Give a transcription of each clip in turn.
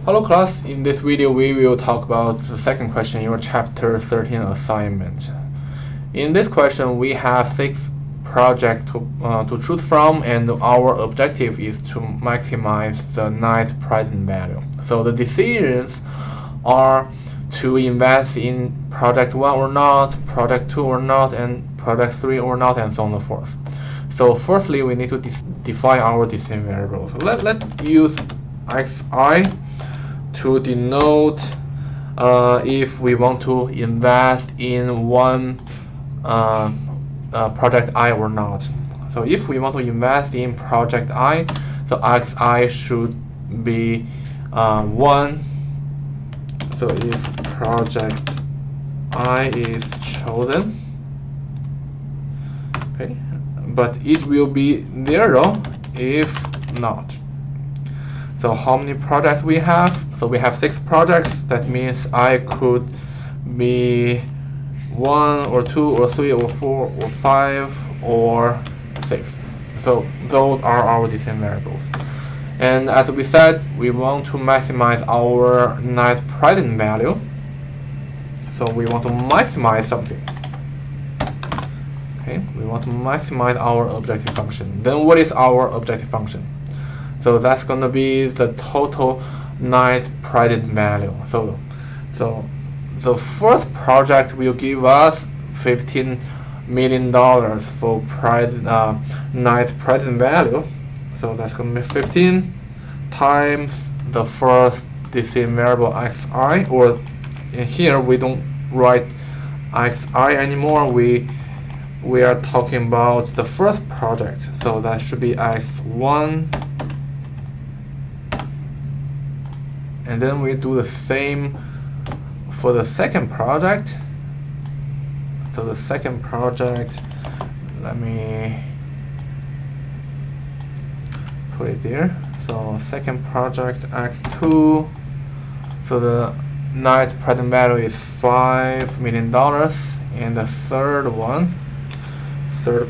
Hello class, in this video we will talk about the second question in your chapter 13 assignment. In this question we have 6 projects to choose from, and our objective is to maximize the net present value. So the decisions are to invest in project 1 or not, project 2 or not, and project 3 or not, and so on and so forth. So firstly we need to define our decision variables. Let's use xi to denote if we want to invest in one project I or not. So if we want to invest in project I, so xi should be 1. So if project I is chosen, okay, but it will be 0 if not. So how many projects we have? So we have 6 projects. That means I could be 1 or 2 or 3 or 4 or 5 or 6. So those are our decision variables. And as we said, we want to maximize our net present value. So we want to maximize something. Okay, we want to maximize our objective function. Then what is our objective function? So that's going to be the total net present value. So the first project will give us $15 million for net present value. So that's going to be 15 times the first decision variable xi, or in here we don't write xi anymore. We are talking about the first project. So that should be x1. And then we do the same for the second project. So the second project, let me put it there. So second project x2. So the net present value is $5 million. And the third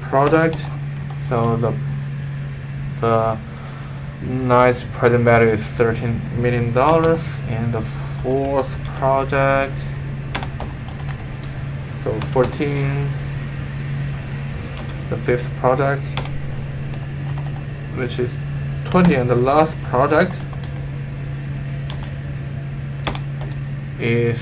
project, so the net present value is $13 million, and the fourth project, so 14. The fifth project, which is 20, and the last project is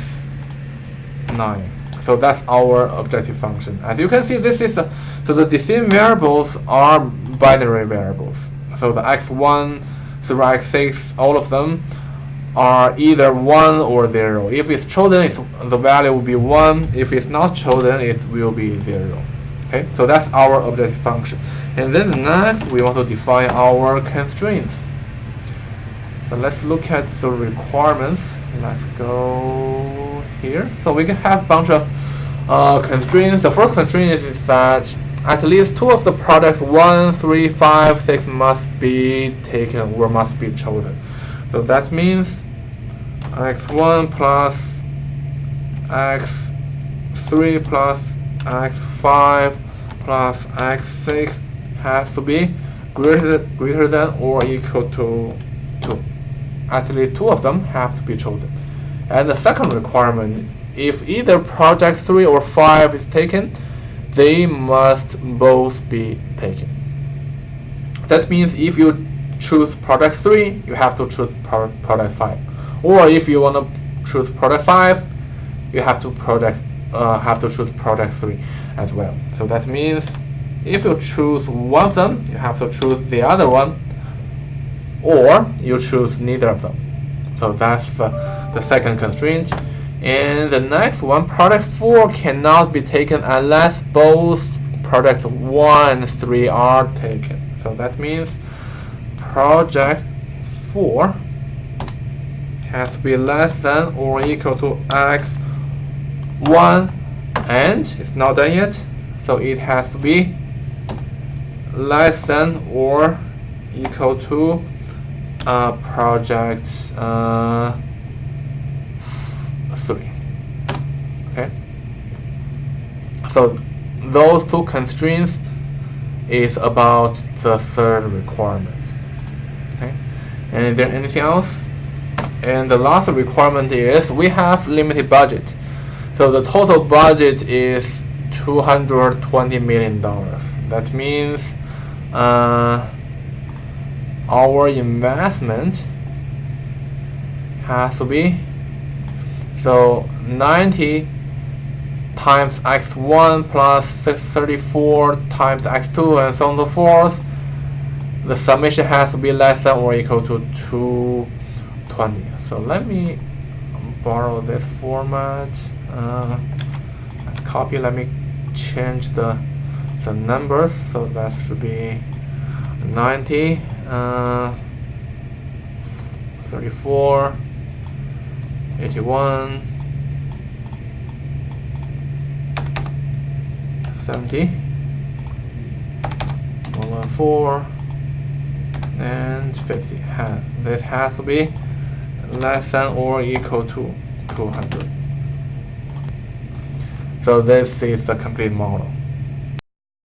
9. So that's our objective function. As you can see, this is so the decision variables are binary variables. So the x1 through x6, all of them are either 1 or 0. If it's chosen, the value will be 1. If it's not chosen, it will be 0. Okay, so that's our objective function. And then next, we want to define our constraints. So let's look at the requirements. Let's go here. So we can have a bunch of constraints. The first constraint is that at least 2 of the products 1, 3, 5, 6 must be taken or must be chosen. So that means x1 plus x3 plus x5 plus x6 has to be greater than or equal to 2. At least 2 of them have to be chosen. And the second requirement, if either project 3 or 5 is taken, they must both be taken. That means if you choose product 3, you have to choose product 5. Or if you want to choose product 5, you have to choose product 3 as well. So that means if you choose one of them, you have to choose the other one, or you choose neither of them. So that's the second constraint. And the next one, product 4 cannot be taken unless both product 1 and 3 are taken. So that means project 4 has to be less than or equal to x1, and it's not done yet, so it has to be less than or equal to project 3. Okay, so those 2 constraints is about the third requirement. Okay, and is there anything else? And the last requirement is we have limited budget. So the total budget is $220 million. That means our investment has to be, so 90 times x1 plus 634 times x2 and so on and so forth. The summation has to be less than or equal to 220. So let me borrow this format, copy. Let me change the numbers. So that should be 90, 34, 81, 70, 114, and 50. This has to be less than or equal to 200. So this is the complete model.